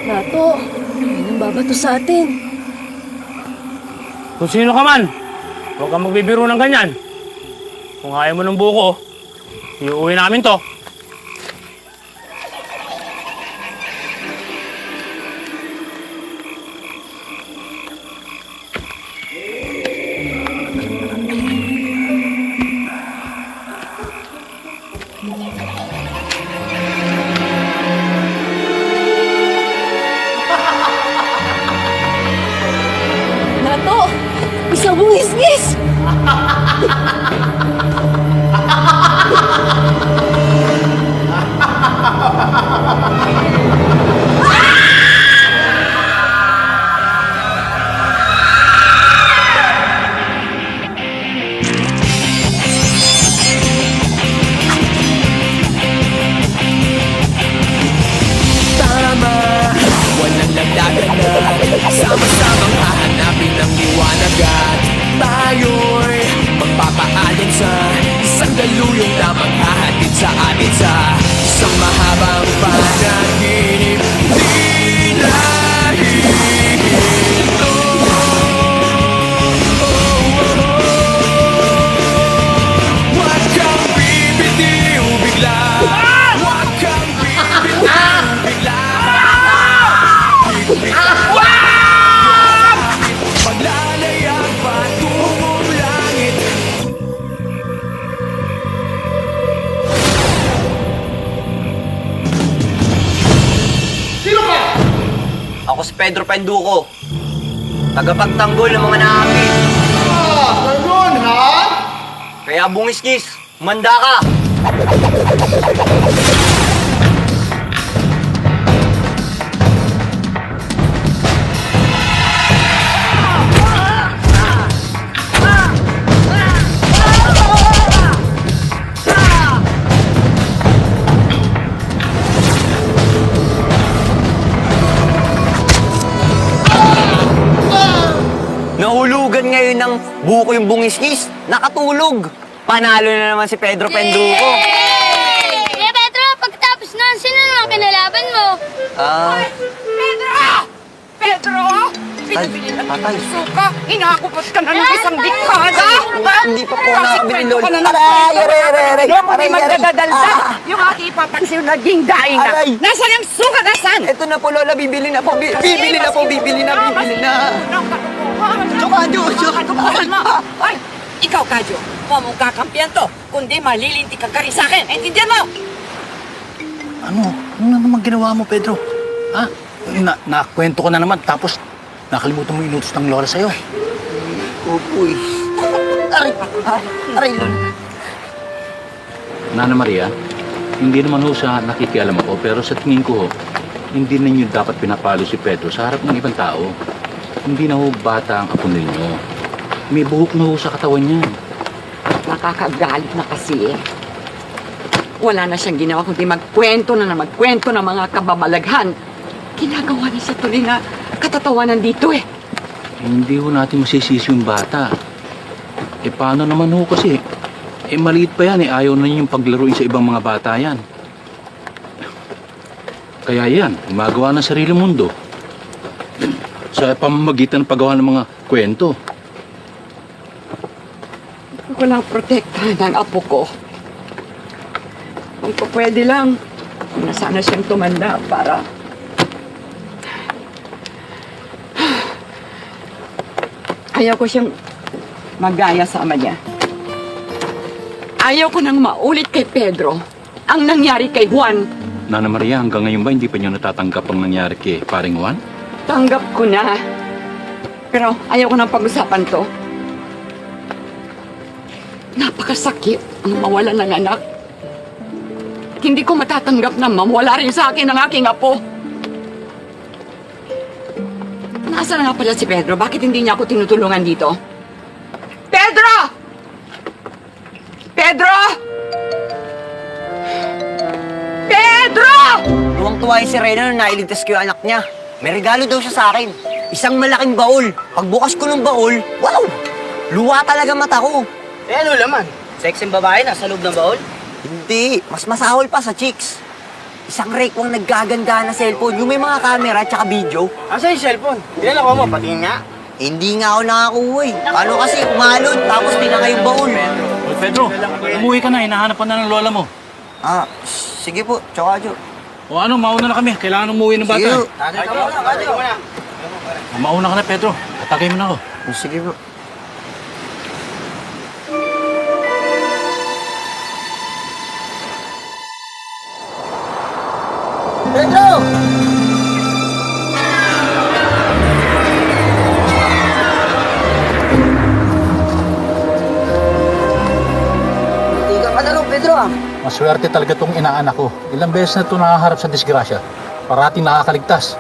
Nato, may nang babato sa atin. Kung sino ka man, huwag kang magbibiro ng ganyan. Kung ayaw mo ng buko, iuwi namin to. Nato, isang bungis-ngis! Walang nagdaganap, sama-samang hahanapin ang liwanag at tayo'y magpapaalin sa isang daluyong na maghahatid sa atin sa isang mahabang panaginip. Di nahihinto. Huwag kang bibitiw bigla. Huwag kang bibitiw bigla. Paglalayag patungong langit. Sino ka? Ako si Pedro Penduko, tagapagtanggol ng mga naaki. Ganun, ha? Kaya bungiskis, manda ka! Nahulugan ngayon ng buko yung bungiskis, nakatulog. Panalo na naman si Pedro Penduko. Eh, Pedro, pagkatapos nun, sino naman kinalaban mo? Pedro! Pinabili na Tatay. ng suka. Inakupot ka na ng isang dekada. Hindi pa po nakakabili, Lolo. Ka na ng Yung hindi magdadaldal. Yung aking ipapansin naging daing na. Aray. Nasaan yung suka? Nasaan? Ito na po, Lola. Bibili na po. Bibili na po. Bibili na. Katukuhan mo. Ay, ikaw, Kadyo. Huwag mong kakampiyan to. Kundi malilinti ka rin sa akin. Intindihan mo? Ano? Ano na naman ginawa mo, Pedro? Ha? Nakwento ko na naman, tapos nakalimutan mo inutos ng Lola sa'yo. Uy. Aray, Lola. Nana Maria, hindi naman ho sa nakikialam ako, pero sa tingin ko ho, hindi ninyo dapat pinapalo si Pedro sa harap ng ibang tao. Hindi na ho bata ang apo ninyo. May buhok na ho sa katawan niya. Nakakagalit na kasi eh. Wala na siyang ginawa kundi magkwento ng mga kababalaghan. Ginagawa niya sa tuloy na katatawanan dito eh. Hindi ho natin masisisi yung bata. Paano naman ho kasi? Maliit pa yan ayaw na niya yung paglaruin sa ibang mga bata yan. Kaya yan, gumagawa ng sarili mundo. Sa pamamagitan ng paggawa ng mga kwento. Walang protektahan ng apo ko. Kung pwede lang, na sana siyang tumanda para... Ayaw ko siyang magaya sa ama niya. Ayaw ko nang maulit kay Pedro ang nangyari kay Juan. Nana Maria, hanggang ngayon ba hindi pa niyo natatanggap ang nangyari kay Paring Juan? Tanggap ko na. Pero ayaw ko nang pag-usapan to. Napakasakit ang mawala ng anak. At hindi ko matatanggap na mawala rin sa akin ang aking apo. Nasaan na nga pala si Pedro? Bakit hindi niya ako tinutulungan dito? Pedro! Pedro! Pedro! Tuwang-tuwa yung si Rena nung nailigtas ko yung anak niya. May regalo daw siya sa akin. Isang malaking baul. Pagbukas ko ng baul, wow! Luwa talaga mata ko. Eh ano laman? Sexy babae nasa loob ng baon? Hindi, mas masahol pa sa chicks. Isang rekwang naggaganda na cellphone. Yung may mga camera at saka video. Asa yung cellphone? Ilan ako mo? Patingin nga. Hindi nga ako nakakuha eh. Paano kasi umalon tapos tinangay yung baul? Uy, Pedro, umuwi ka na. Hinahanap pa na ng lola mo. Ah, sige po. Tsaka, Jo. O ano, mauna na kami. Kailangan umuwi ng bata. Sige. Dito muna. Mauna ka na, Pedro. Tatagay mo na ako. Sige po. Pedro! Hindi ka pa laro, Pedro ah. Maswerte talaga tong inaanak ko. Ilang beses na ito nakaharap sa disgrasya. Parating nakakaligtas.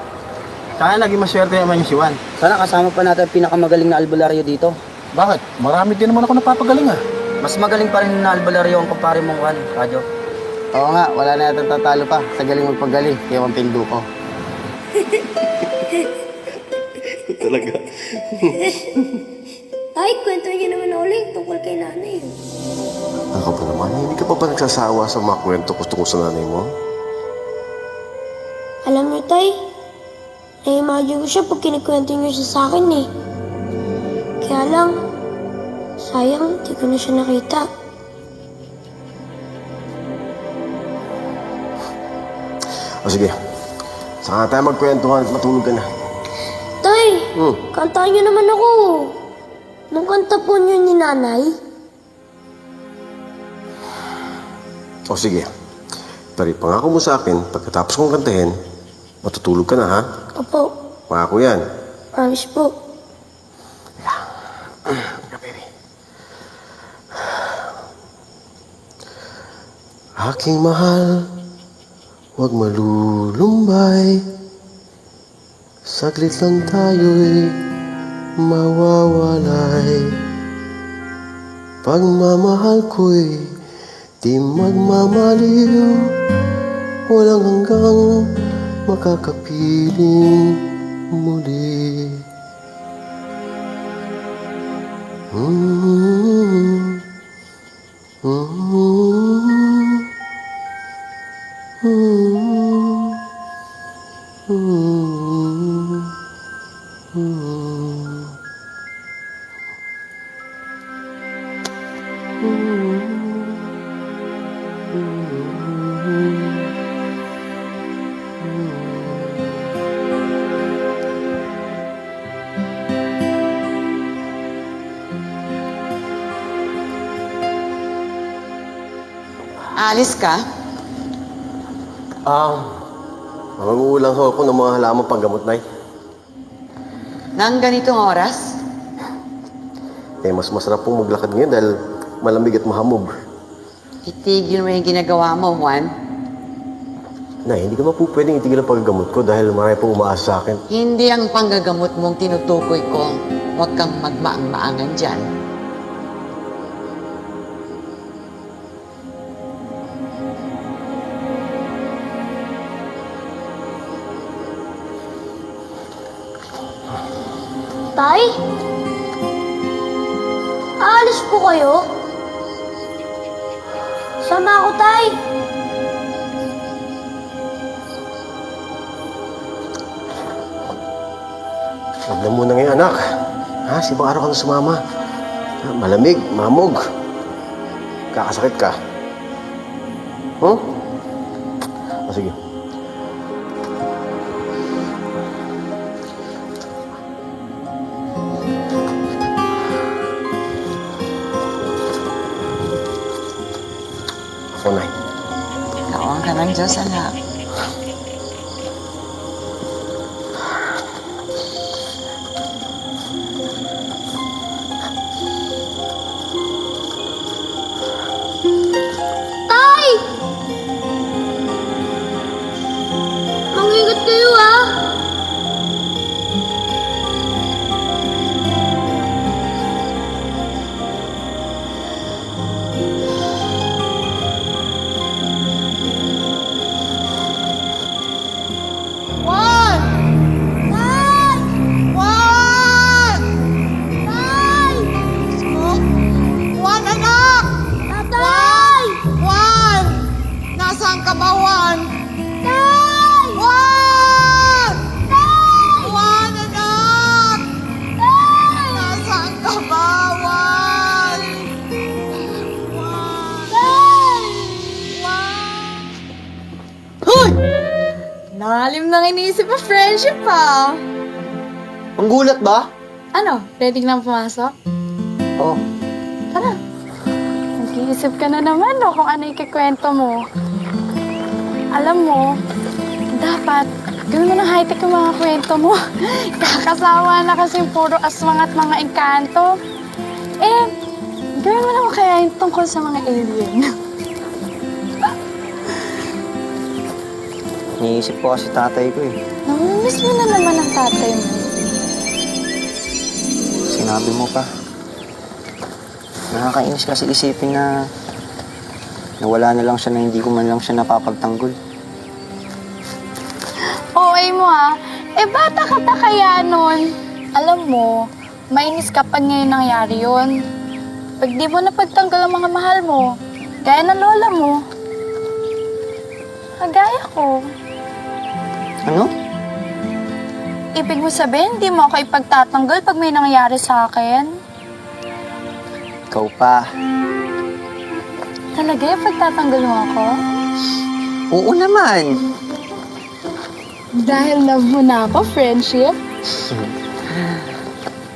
Sana naging maswerte naman yung si Juan. Sana kasama pa natin ang pinakamagaling na albularyo dito. Bakit? Marami din naman ako napapagaling ah. Mas magaling pa rin na albularyo ang kumpare mong Juan, Radyo. Oo nga, wala na yata tatalo pa sa galing magpagaling, kaya ang pindo ko. Tay, kwento niyo naman ulit tungkol kay nanay. Ako ba naman? Hindi ka pa ba nagsasawa sa mga kwento tungkol sa nanay mo? Alam niyo, Tay, na-imagine ko siya pag kinikwento niyo siya sa akin eh. Kaya lang, sayang, di ko na siya nakita. O sige, saka tayo magkwentuhan at matulog ka na. Tay, kantahan niyo naman ako. Nung kanta po niyo ni nanay. O sige, pero ipangako mo sa akin, pagkatapos kong kantahin, matutulog ka na ha? Opo, Pangako yan. promise po. Aking mahal, huwag malulumbay. Saglit lang tayo'y mawawalay. Pagmamahal ko'y di magmamaliw. Walang hanggang makakapiling muli. Alis ka? Mangungulang ho ako ng mga halamang panggamot, Nay. Nang ganitong oras? Mas masarap pong maglakad ngayon dahil malamig at mahamog. Itigil mo yung ginagawa mo, Juan. Nay, hindi ko po pwedeng itigil ang paggagamot ko dahil marami pong umaasa sa akin. Hindi ang panggagamot mong tinutukoy ko. Huwag kang magmaang-maangan dyan. Tay? Aalis po kayo? Sama ako, Tay. Huwag na muna ngayon, anak. Ha? Sibang araw ka na sumama. Malamig, mamog. Kakasakit ka. O sige. Ako, Nay. Kawan ka ng Diyos, anak. Tay! Mag-ingat kayo, ah! mga iniisip mo, friendship pa. Ang gulat ba? Ano, ready na pumasok? Oo. Tara. Nag-iisip ka na naman, no, kung ano ikikwento mo. Alam mo, dapat gawin mo ng high-tech yung mga kwento mo. Kakasawa na kasi puro aswang at mga engkanto. Eh, gawin mo naman kaya yung tungkol sa mga alien. Iniisip ko kasi tatay ko eh. Namimiss mo na naman ang tatay mo. Sinabi mo pa. Nakakainis kasi isipin na nawala na lang siya na hindi ko man lang siya napapagtanggol. OA mo ha. Eh, bata ka pa kaya nun? Alam mo, mainis ka pag ngayon nangyari yun. Pag di mo napagtanggol ang mga mahal mo, gaya ng lola mo. Kagaya ko. Ano? Ibig mo sabihin, di mo ako ipagtatanggol pag may nangyari sa akin? Ikaw pa. Talaga, ipagtatanggol mo ako? Oo naman. Dahil love mo na ako, friendship?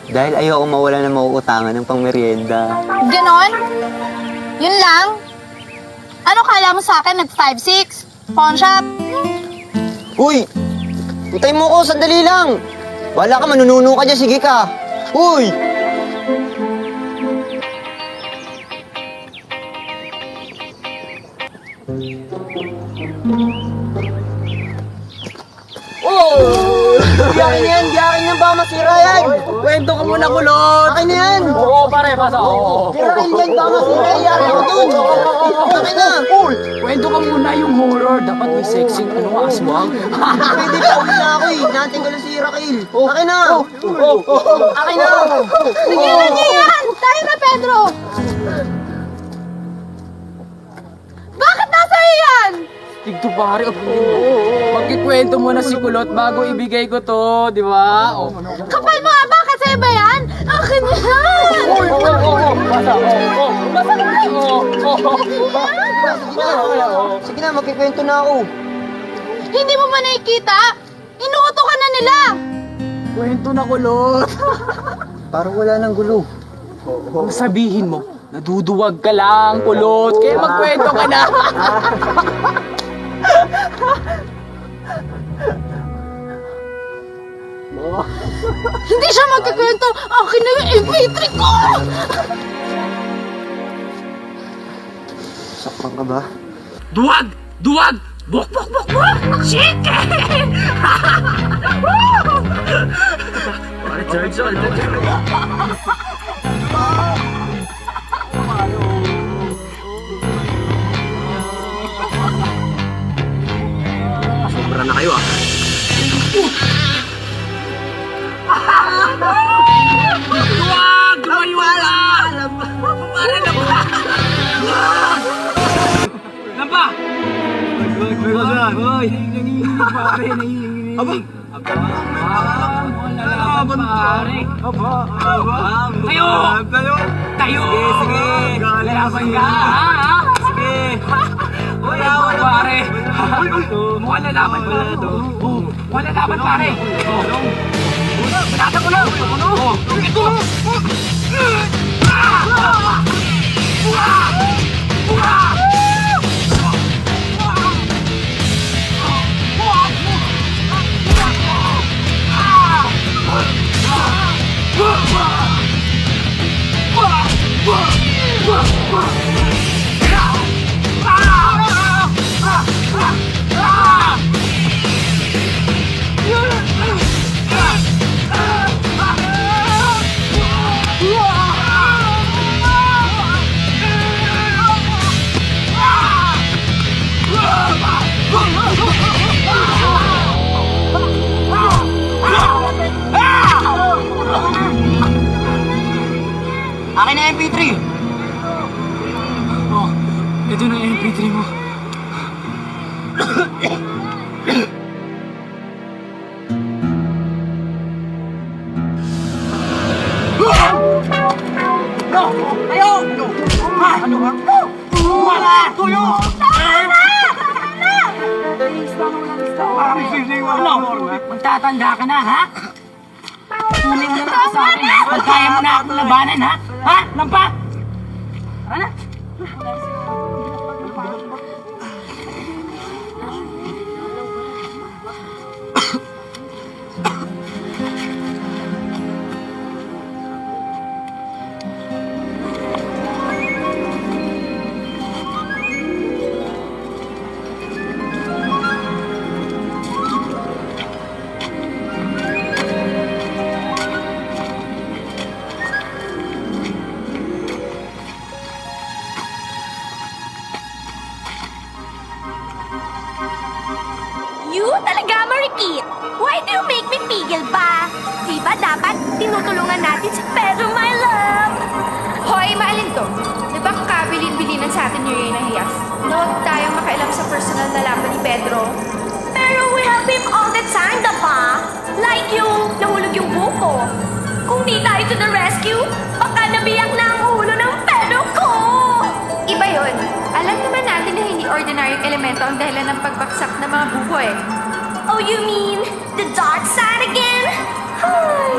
Dahil ayoko mawala na mauutangan ng pangmerienda. Ganon? Yun lang? Ano kala mo sa akin, nag-5-6? Pawn shop? Uy! Hintay mo ko, sandali lang! Wala ka, manununo ka dyan, sige ka! Uy! Oh! Diyakin yan! Diyakin yan! Baka masira yan! Kwento ka muna, kulot! Akin na yan! Oo, pare, pasa. Oo. Diyakin yan! Baka masira yan! Diyakin ko dun! Akin na! Kwento ka muna yung horror. Dapat may sexy, aswang. Pwede pa, uwi na ako eh! Natin ko lang si Raquel! Akin na! Akin na! Tigilan niyo yan! Tayo na, Pedro! Bakit nasa yan? Tigto pare, magkikwento muna si kulot bago ibigay ko to, di ba? Oh. Kapal mo nga ba? Kasi ba yan? Akin yan! Sige na, magkikwento na ako. Hindi mo ba nakikita? Inuuto ka na nila! Kwento na kulot. Parang wala nang gulo. Ang sabihin mo, naduduwag ka lang, kulot. Kaya magkwento ka na. Hindi siya magkikwento! Akin na yung MP3 ko! Sakpan ka ba? Duwag! Duwag! Buk, buk, buk, buk! Chicken! Pare, Johnson! Sobra na kayo ah. Duwag! Lumayo ka! Pare na ba? Namba! Hoy! Nanginginig pare, nanginginig. Aba! Lalaban pare. Aba! Tayo! Tayo! Tayo! Sige! Lalaban ka! Sige! Lalaban pare! Mukhang lalaban pa lang ito. Mukhang lalaban pare! Pinata ko lang! Ito! Akin na MP3! Oh, ito na yung MP3 mo. Ano ba? Wala! Tuyo! Tama na! Tama na! Parang sisiwa Ano? Magtatanda ka na, ha? Tuloy mo na lang sa akin, ha? Pag kaya mo na akong labanan, ha? Ha? Lampa? Tara na. You talaga, Marikit! Why do you make me pigil ba? Di ba dapat tinutulungan natin si Pedro, my love? Hoy, maalin to. Di ba kabilin-bilinan sa atin ni Reyna Hias? Huwag tayong makailam sa personal na laban ni Pedro. Pero we help him all the time, diba? Like yung nahulog yung buko. Kung di tayo to the rescue, baka nabiyak na ang ulo ng Pedro ko! Iba yon. Alam naman natin na hindi ordinaryong elemento ang dahilan ng pagbaksak ng mga buko eh. Oh, you mean the dark side again? Ay,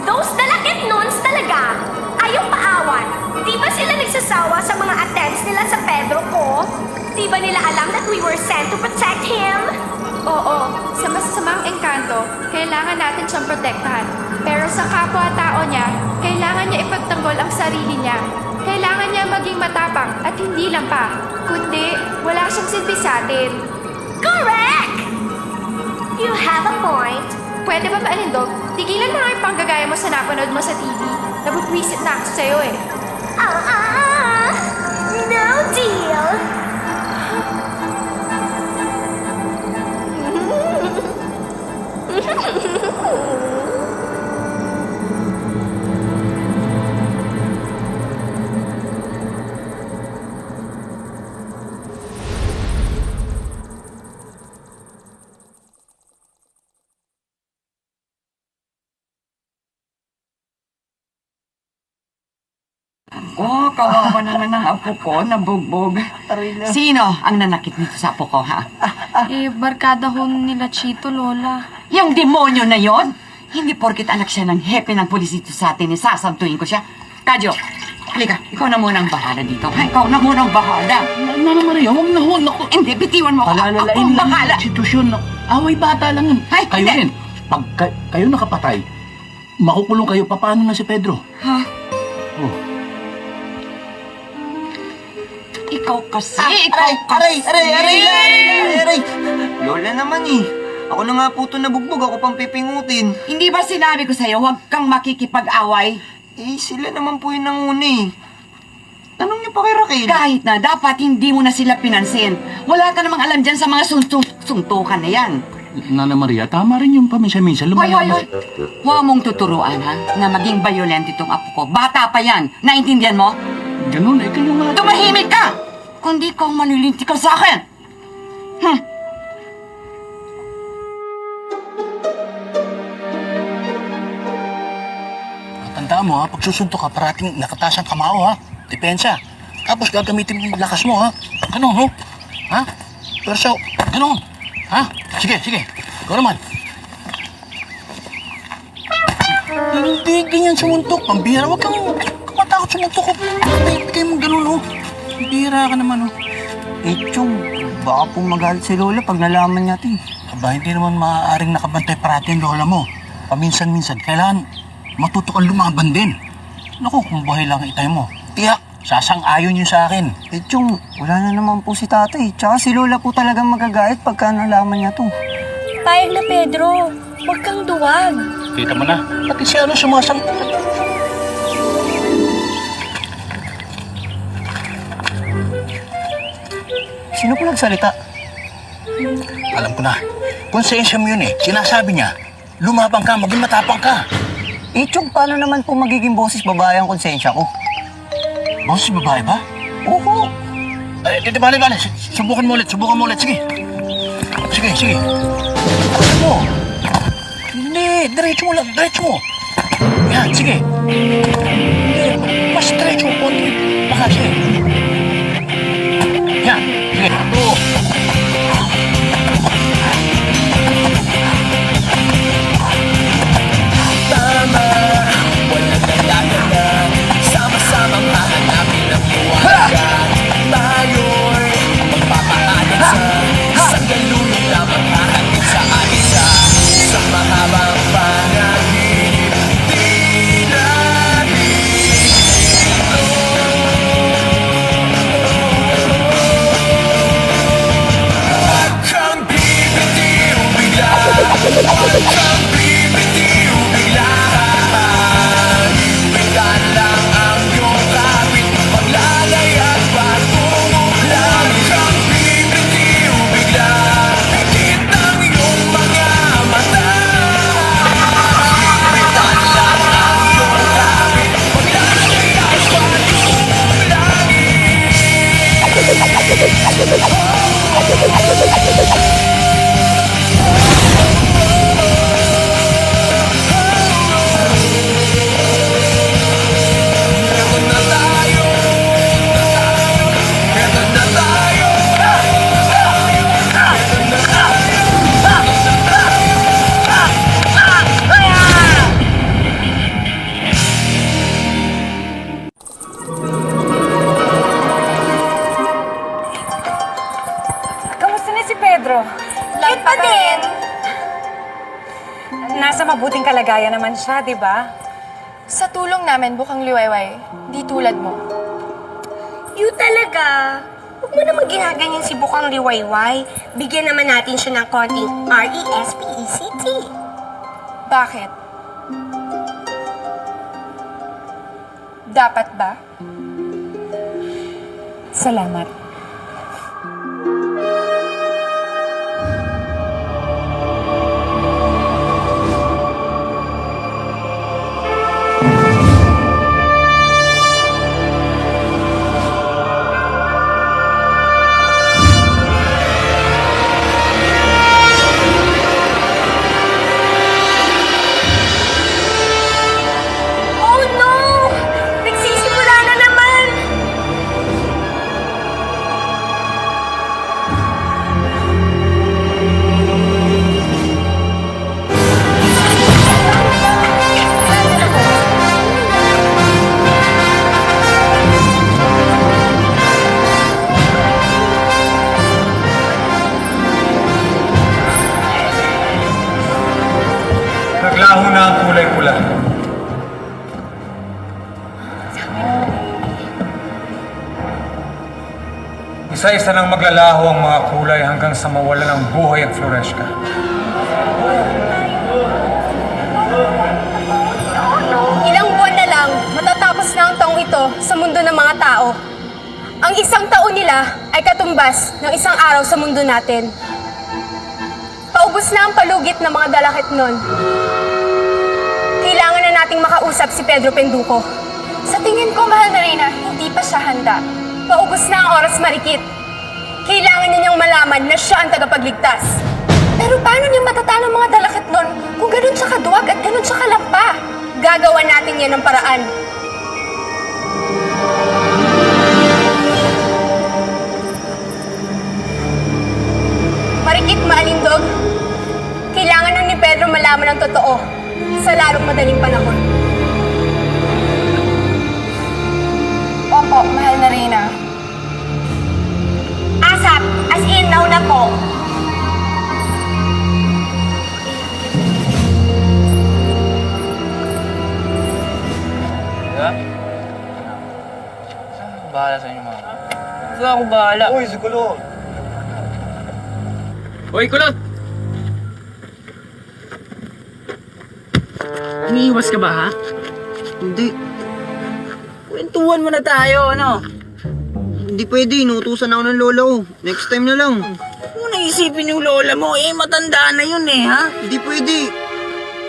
those dalakit nuns talaga. Ayaw paawat. Di ba sila nagsasawa sa mga attempts nila sa Pedro ko? Di ba nila alam that we were sent to protect him? Oo, sa masasamang engkanto, kailangan natin siyang protektahan. Pero sa kapwa-tao niya, kailangan niya ipagtanggol ang sarili niya. Kailangan niya maging matapang at hindi lang pa. Kundi, wala siyang silbi sa atin. Correct! You have a point. Pwede ba maalindog? Tigilan mo nga yung panggagaya mo sa napanood mo sa TV. Nabubwisit na ako sa'yo eh. No deal. Oh, kawawa naman ang apo ko, nabugbog. Sino ang nanakit nito sa apo ko, ha? Barkada ho nila Chito, Lola. Yung demonyo na yon? Hindi porkit anak siya ng hepe ng pulis dito sa atin, sasantuin ko siya. Kadyo, halika, ikaw na muna ang bahala dito. Ikaw na muna ang bahala. Nana Maria, huwag na huwag. Naku, Hindi, bitiwan mo ako. Ako ang lang bahala. yung sitwasyon. Away bata lang yun. Ay, Kayo hindi. rin. Pag kayo nakapatay, makukulong kayo. Paano na si Pedro? Ha? Oh. Ikaw kasi, ikaw kasi. Aray! Lola naman eh. Ako na nga po ito nabugbog, ako pang pipingutin. Hindi ba sinabi ko sa'yo, huwag kang makikipag-away? Eh, sila naman po yung nanguna eh. Tanong niyo pa kay Raquel. Kahit na, dapat hindi mo na sila pinansin. Wala ka namang alam dyan sa mga suntukan na yan. Nana Maria, tama rin yung paminsan-minsan. Hoy! Lumayaman. Huwag mong tuturuan, ha? Na maging violent itong apo ko. Bata pa yan. Naintindihan mo? Ganun, kayo nga. Tumahimik ka! Kundi kang manilinti ka sa akin! Tandaan mo ha, pag susuntok ka, parating nakataas ang kamao ha. Depensa. Tapos gagamitin mo yung lakas mo ha. Ganun ho. Ha? Pero so, ganun. Ha? Sige. Ikaw naman. Hindi ganyan sumuntok. Pambira, huwag kang matakot sumuntok. Bigay mo ganun ho. Pambira ka naman ho. Eh, Chong, baka pong magalit si Lola pag nalaman niya ito eh. Aba, hindi naman maaaring nakabantay parati ang lola mo. Paminsan-minsan, kailangan matuto kang lumaban din. Naku, kung buhay lang itay mo. Tiyak, sasang-ayon yun sa akin. Eh, Chong, wala na naman po si tatay. Tsaka si Lola po talagang magagait pagka nalaman niya to. Payag na, Pedro. Huwag kang duwag. Kita mo na, pati si ano sumasang... Sino po nagsalita? Alam ko na. Konsensya mo yun eh. Sinasabi niya, lumabang ka, maging matapang ka. Eh, Chong, paano naman po magiging boses babae ang konsensya ko? Boses babae ba? Oo. Di bale. Subukan mo ulit. Sige. Ano mo? Hindi, diretso mo. Yan, sige. Mas diretso mo, konti. Baka, sige. Yan, sige. Oo. kang bibitiw biglaan. Biglaan lang ang iyong kapit, maglalay at patungong lang. Huwag kang bibitiw bigla, pikit ang iyong mga mata. Biglaan lang ang iyong kapit, maglalay at patungong Eto na tayo, eto na tayo, eto na tayo. Kamusta na si Pedro? Light pa din. Nasa mabuting kalagayan naman siya, di ba? Sa tulong namin, bukang liwayway. Di tulad mo. You talaga. Huwag mo naman ginaganyan si Bukang Liwayway. Bigyan naman natin siya ng konting R-E-S-P-E-C-T. Bakit? Dapat ba? Salamat. Oh no! Nagsisimula na naman! Naglaho na ang kulay pula. Isa-isa nang maglalaho ang mga kulay hanggang sa mawala ng buhay ang Floresca. Ilang buwan na lang, matatapos na ang taong ito sa mundo ng mga tao. Ang isang taon nila ay katumbas ng isang araw sa mundo natin. Paubos na ang palugit ng mga dalakit nun. Kailangan na nating makausap si Pedro Penduko. Sa tingin ko, mahal na Reyna, hindi pa siya handa. Paubos na ang oras marikit. Kailangan niya niyang malaman na siya ang tagapagligtas. Pero paano niya matatalo ang mga dalakit nun kung ganun siya kaduwag at ganun siya kalampa? Gagawa natin yan ng paraan. Marikit, maalindog. Kailangan nun ni Pedro malaman ang totoo sa lalong madaling panahon. Opo, mahal na Reyna. ASAP, as in, nauna po. Bahala sa inyo mga. Saan ako bahala? Uy, si Kulot! Hoy, Kulot! Umiiwas ka ba, ha? Hindi. Kwentuhan mo na tayo, ano? Hindi pwede. Inutusan ako ng lola ko. Next time na lang. Kung naisipin yung lola mo, matanda na yun ha? Hindi pwede.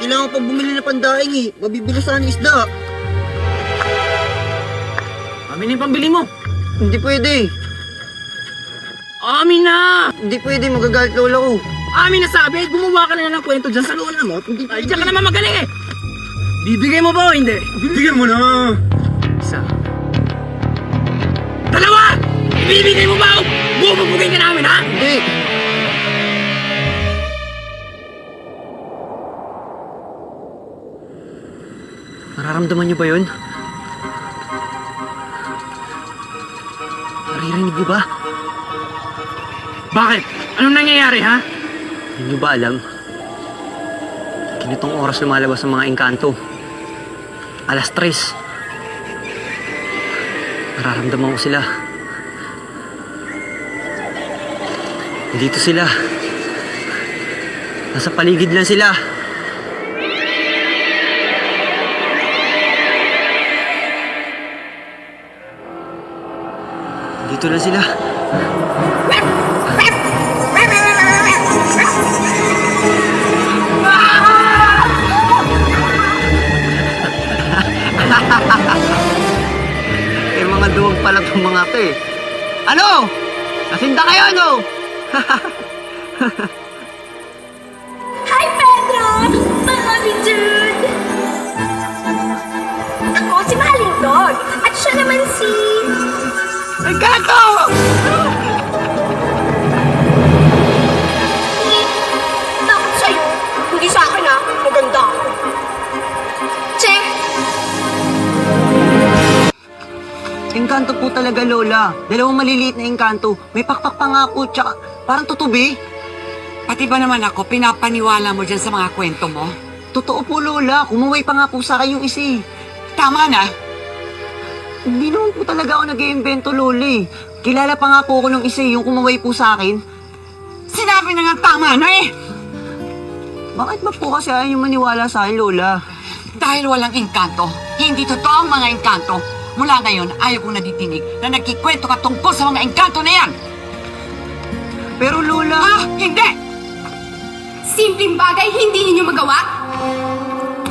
Kailangan pa bumili na pandaing Mabibilisan ang isda. Amin yung pambili mo. Hindi pwede. Amin na! Hindi pwede. Magagalit lola ko. Amin na sabi, gumawa ka na ng kwento dyan sa lola mo. Ay, dyan ka naman magaling eh! Bibigay mo ba o hindi? Bibigyan mo na! Isa. Dalawa! Ibibigay mo ba o bububugay ka namin, ha? Hindi. Nararamdaman niyo ba yun? Naririnig niyo ba? Bakit? Anong nangyayari, ha? Hindi niyo ba alam? Ganitong oras lumalabas ang mga engkanto. 3:00. Nararamdaman ko sila. Dito sila. Nasa paligid lang sila. Dito lang sila. Yung mga duwag pala itong mga to eh. Ano? Nasinda kayo, ano? Hi, Pedro! Mami Jude! Ako si Maling Dog. At siya naman si... Ay, gato! Takot sa'yo. Hindi sa akin, ha? Maganda ako. Che! Engkanto po talaga, Lola. Dalawang maliliit na engkanto. May pakpak pa nga po, tsaka parang tutubi. Pati ba naman ako, pinapaniwala mo dyan sa mga kwento mo? Totoo po, Lola. Kumuway pa nga po sa akin yung isa eh. Tama na. Hindi naman po talaga ako nag-iimbento, Lola eh. Kilala pa nga po ako ng isa yung kumuway po sa akin. Sinabi na nga tama na eh. Bakit ba po kasi ayaw yung maniwala sa akin, Lola? Dahil walang engkanto, hindi totoo ang mga engkanto. Mula ngayon, ayaw kong nadidinig na nagkikwento ka tungkol sa mga engkanto na yan. Pero, Lola... Hindi! Simpleng bagay, hindi ninyo magawa?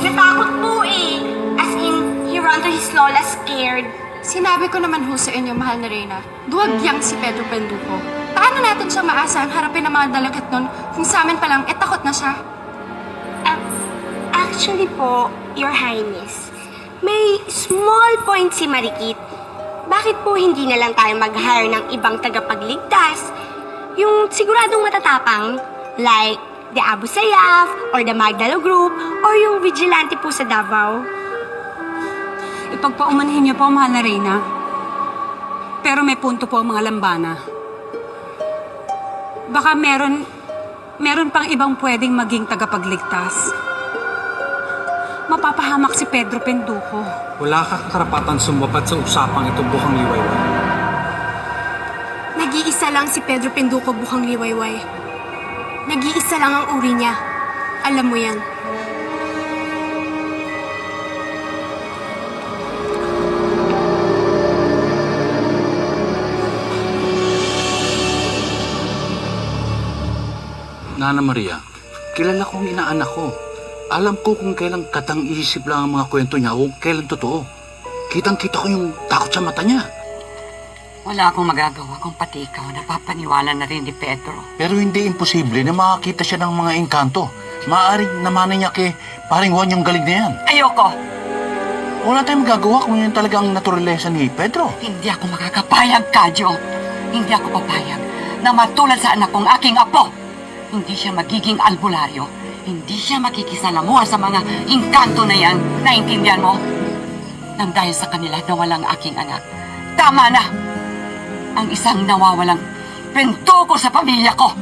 Natakot po eh. As in, he ran to his lola scared. Sinabi ko naman ho sa inyo, mahal na Reyna, duwag yang si Pedro Penduko. Paano natin siya maasang harapin ng mga dalakit nun kung sa amin pa lang, takot na siya? Actually po, Your Highness, may small point si Marikit. Bakit po hindi na lang tayo mag-hire ng ibang tagapagligtas? Yung siguradong matatapang, like the Abu Sayyaf, or the Magdalo Group, or yung vigilante po sa Davao. Ipagpaumanhin niyo po, mahal na Reyna. Pero may punto po ang mga lambana. Baka meron pang ibang pwedeng maging tagapagligtas. Mapapahamak si Pedro Penduko. Wala ka karapatan sumabat sa usapang ito, Bukang Liwayway. Nag-iisa lang si Pedro Penduko, Bukang Liwayway. Nag-iisa lang ang uri niya. Alam mo yan. Nana Maria, kilala kong inaanak ko. Alam ko kung kailan katang-isip lang ang mga kwento niya o kailan totoo. Kitang-kita ko yung takot sa mata niya. Wala akong magagawa kung pati ikaw napapaniwala na rin ni Pedro. Pero hindi imposible na makakita siya ng mga engkanto. Maaaring namanan niya kay paring Juan yung galing na yan. Ayoko! Wala tayong magagawa kung yun talagang naturalesa ni Pedro. Hindi ako makakapayag, Kadyo. Hindi ako papayag na matulad sa anak kong aking apo. Hindi siya magiging albularyo. Hindi siya makikisalamuha sa mga engkanto na yan. Naintindihan mo? Nang dahil sa kanila nawalang aking anak. Tama na! Ang isang nawawalang penduko sa pamilya ko.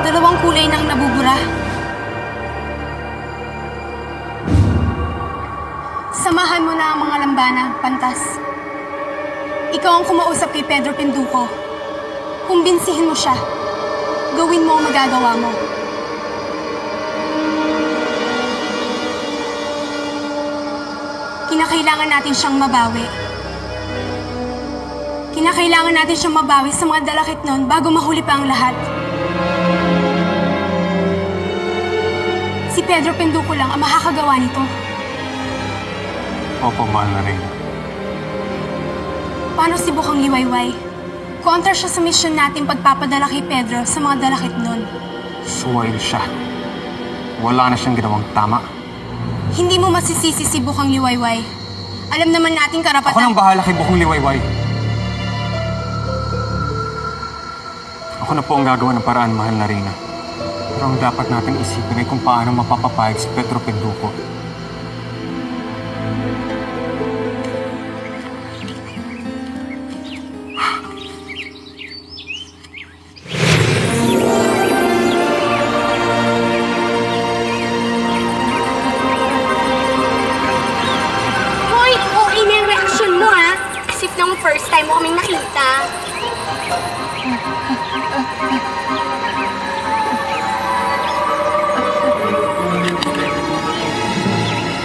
Dalawang kulay nang nabubura. Samahan mo na ang mga lambana, Pantas. Ikaw ang kumausap kay Pedro Penduko. Kumbinsihin mo siya. Gawin mo ang magagawa mo. Kinakailangan natin siyang mabawi. Kinakailangan natin siyang mabawi sa mga dalakit nun bago mahuli pa ang lahat. Si Pedro Penduko lang ang makakagawa nito. Opo, mahal na Reyna. Paano si Bukang Liwayway? Kontra siya sa misyon natin pagpapadala kay Pedro sa mga dalakit nun. Suwail siya. Wala na siyang ginawang tama. Hindi mo masisisi si Bukang Liwayway. Alam naman natin karapatan... Ako nang bahala kay Bukang Liwayway. Ako na po ang gagawa ng paraan, mahal na Reyna. Pero ang dapat natin isipin ay kung paano mapapapayag si Pedro Penduko. kaming nakita.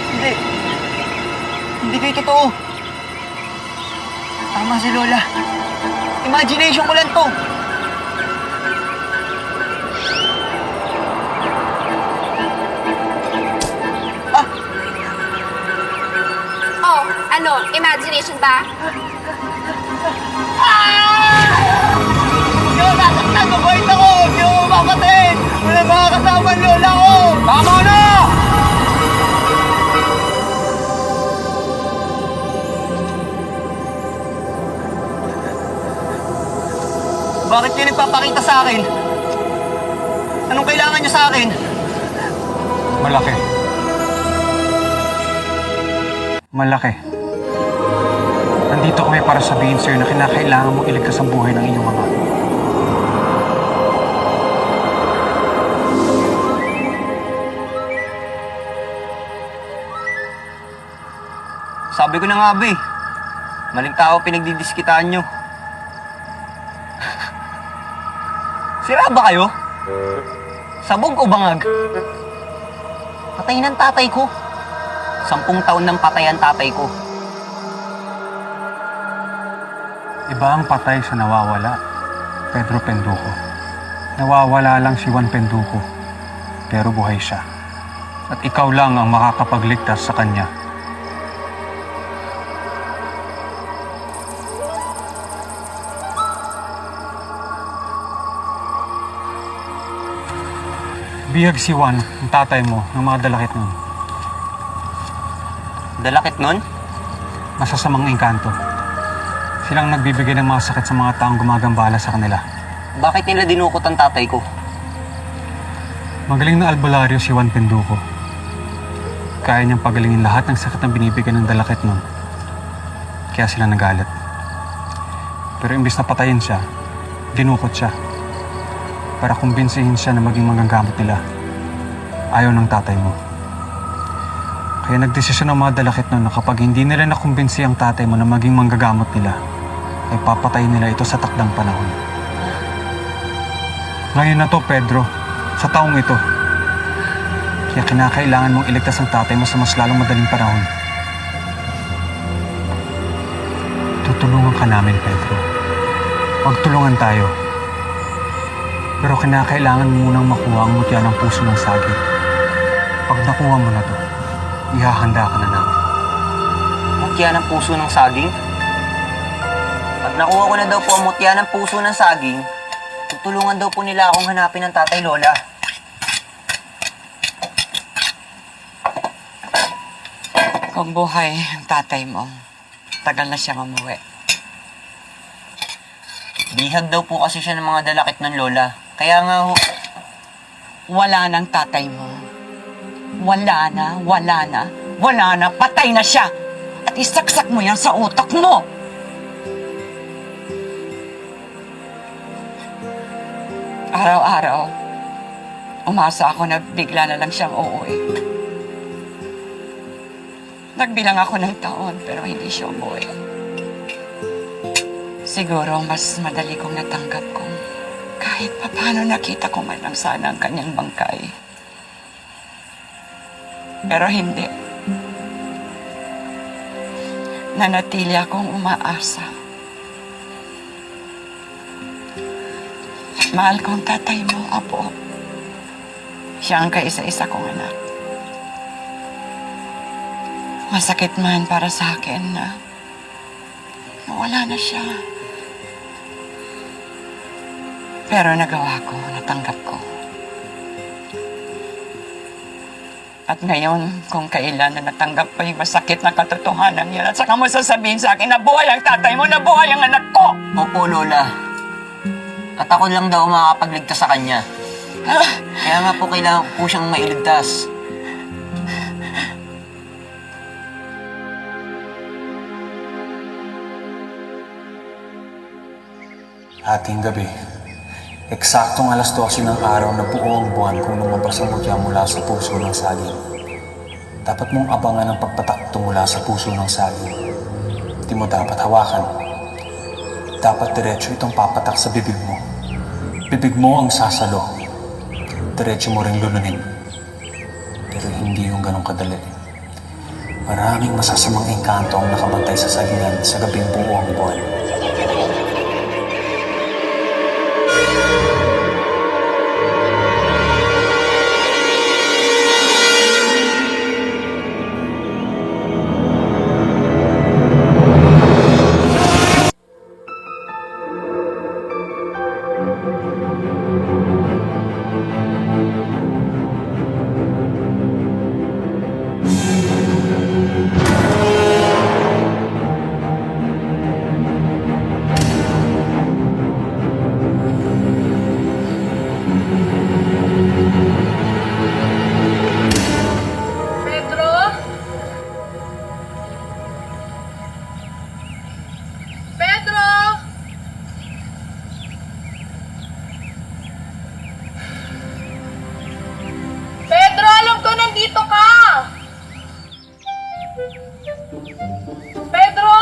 Hindi. Hindi kayo totoo. Tama si Lola. Imagination ko lang to. Oh, ano? Imagination ba? Lola, nagkakabait ako! Hindi ako mapapatid! Wala makakasama ang Lola ko! Tama na! Bakit kayo nagpapakita sa akin? Anong kailangan niyo sa akin? Malaki. Malaki. Nandito kami para sabihin sa'yo na kinakailangan mong iligtas ang buhay ng inyong ama. Sabi ko na nga ba eh. Maling tao pinagdidiskitaan nyo. Sira ba kayo? Sabog o bangag? Patay ng tatay ko. 10 taon nang patay ang tatay ko. Iba ang patay sa nawawala, Pedro Penduko. Nawawala lang si Juan Penduko, pero buhay siya. At ikaw lang ang makakapagligtas sa kanya. Bihag si Juan, ang tatay mo, ng mga dalakit nun. Dalakit nun? Masasamang engkanto. Silang nagbibigay ng mga sakit sa mga taong gumagambala sa kanila. Bakit nila dinukot ang tatay ko? Magaling na albularyo si Juan Penduko. Kaya niyang pagalingin lahat ng sakit na binibigyan ng dalakit nun. Kaya sila nagalit. Pero imbis na patayin siya, dinukot siya. Para kumbinsihin siya na maging magagamot nila. Ayaw ng tatay mo. Kaya nagdesisyon ang mga dalakit nun na kapag hindi nila nakumbinsi ang tatay mo na maging manggagamot nila, ay papatayin nila ito sa takdang panahon. Ngayon na to, Pedro, sa taong ito. Kaya kinakailangan mong iligtas ang tatay mo sa mas lalong madaling panahon. Tutulungan ka namin, Pedro. Magtulungan tayo. Pero kinakailangan mo munang makuha ang mutya ng puso ng saging. Pag nakuha mo na to, ihahanda ka na namin. Mutya ng puso ng saging? Pag nakuha ko na daw po ang mutya ng puso ng saging, tutulungan daw po nila akong hanapin ng tatay Lola. Kung buhay ang tatay mo, tagal na siya mamuwi. Bihag daw po kasi siya ng mga dalakit ng Lola. Kaya nga ho... Wala nang tatay mo. Wala na, wala na, wala na, patay na siya. At isaksak mo yan sa utak mo. Araw-araw, umasa ako na bigla na lang siyang uuwi. Nagbilang ako ng taon pero hindi siya umuwi. Siguro mas madali kong natanggap kung kahit paano nakita ko man lang sana ang kanyang bangkay. Pero hindi. Nanatili akong umaasa. Mahal ko ang tatay mo, Apo. Siya ang kaisa-isa kong anak. Masakit man para sa akin na mawala na siya. Pero nagawa ko, natanggap ko. At ngayon, kung kailan na natanggap ko yung masakit na katotohanan yan, at saka mo sasabihin sa akin na buhay ang tatay mo, na buhay ang anak ko! Opo, Lola. At ako lang daw makakapagligtas sa kanya. Kaya nga po kailangan ko po siyang mailigtas. Ating gabi. Eksaktong alas 12 ng araw na buo ang buwan kung lumabas ang mutya mula sa puso ng saging. Dapat mong abangan ang pagpatakto mula sa puso ng saging. Hindi mo dapat hawakan. dapat diretso itong papatak sa bibig mo. Bibig mo ang sasalo. Diretso mo rin lulunin. Pero hindi yung ganong kadali. Maraming masasamang engkanto ang nakabantay sa sagingan sa gabing buo ang buwan. Pedro? Pedro? Pedro, alam ko nandito ka! Pedro?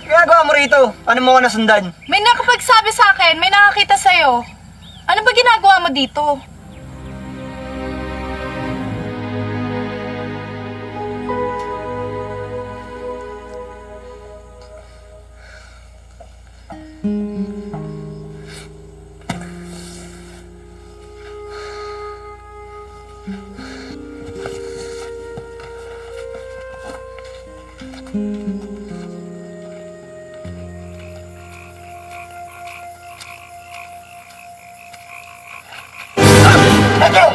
Ginagawa mo rito? Ano mo ako nasundan? May nakapagsabi sa akin, may nakakita sa'yo. Ano ba ginagawa mo dito? Pedro!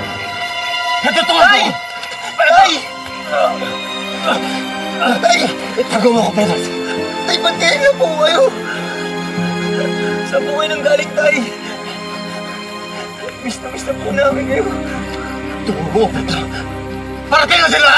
Natutuwa ko! Tay! Tay! Itago mo ko, Pedro. Tay, ba't kaya na po kayo? Saan po kayo nang galing, Tay? Miss na po namin kayo. Tuwa mo, Pedro. Parating na sila!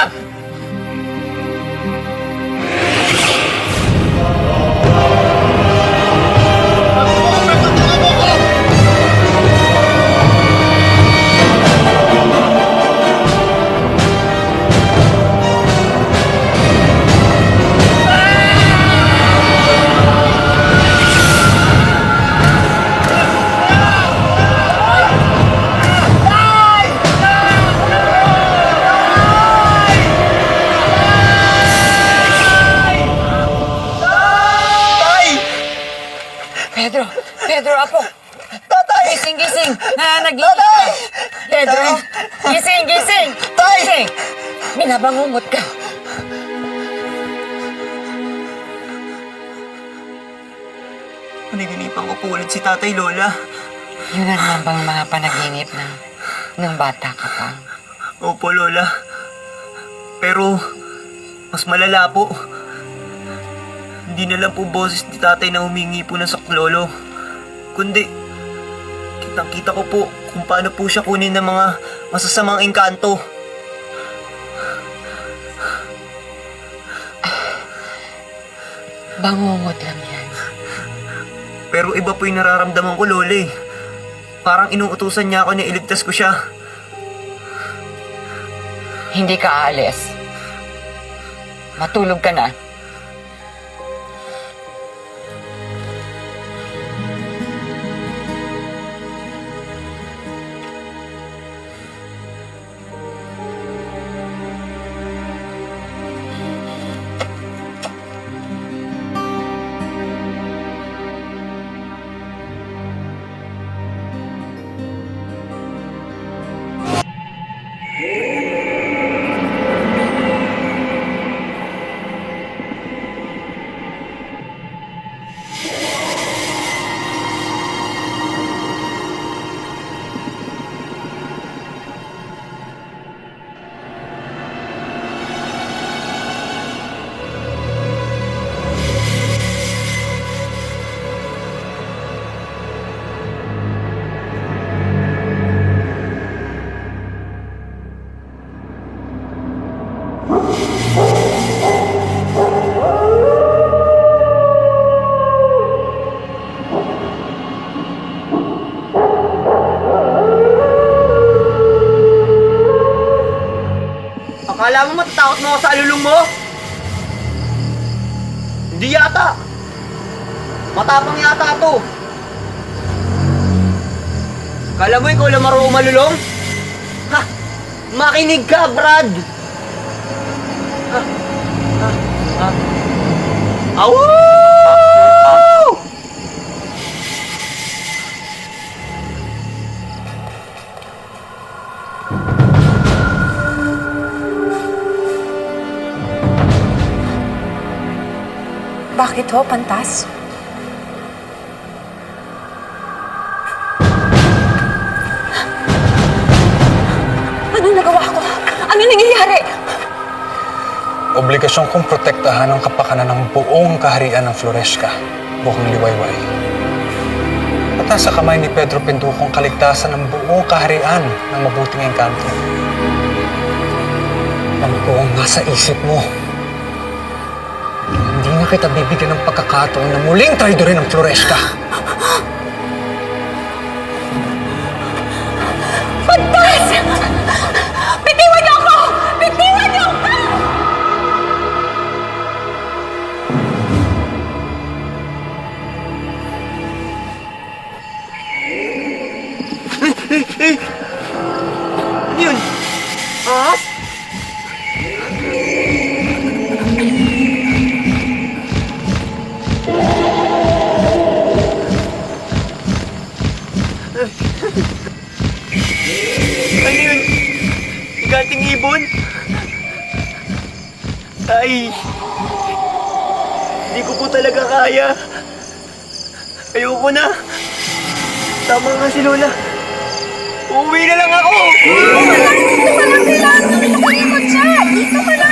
Pedro, apo! Tatay! Gising! Nananaginip ka! Pedro! Gising! Tay! Gising! Binabangungot ka! Panaginipan ko po ulit si Tatay, Lola. Yun na naman bang mga panaginip na nung bata ka pa? Opo, Lola. Pero, mas malala po. Hindi na lang po boses ni Tatay na humingi po ng saklolo. Kundi, kitang-kita ko po kung paano po siya kunin ng mga masasamang engkanto. Bangungot lang yan. Pero iba po yung nararamdaman ko, Lola eh. Parang inuutusan niya ako na iligtas ko siya. Hindi ka aalis. Matulog ka na. Tinatakot mo ako sa alulong mo? Hindi yata. Matapang yata to. Kala mo ikaw lang marunong malulong? Ha? Makinig ka, Brad! Ha? Ha? Ha? Awoo! Bakit ho, Pantas? Anong nagawa ko? Ano nangyayari? Obligasyon kong protektahan ang kapakanan ng buong kaharian ng Floresca, buong liwayway. At nasa kamay ni Pedro Penduko ang kaligtasan ng buong kaharian ng mabuting engkanto. Alam ko ang nasa isip mo. Hindi na kita bibigyan ng pagkakataon na muling traidorin ang Floresca. Pantas! Bitiwan niyo ako! Bitiwan niyo ako! Ano yun? Ahas? Ano yun? Higanting ibon? Ay, hindi ko po talaga kaya. Ayoko na. Tama nga si Lola. Uuwi na lang ako! Dito ka lang!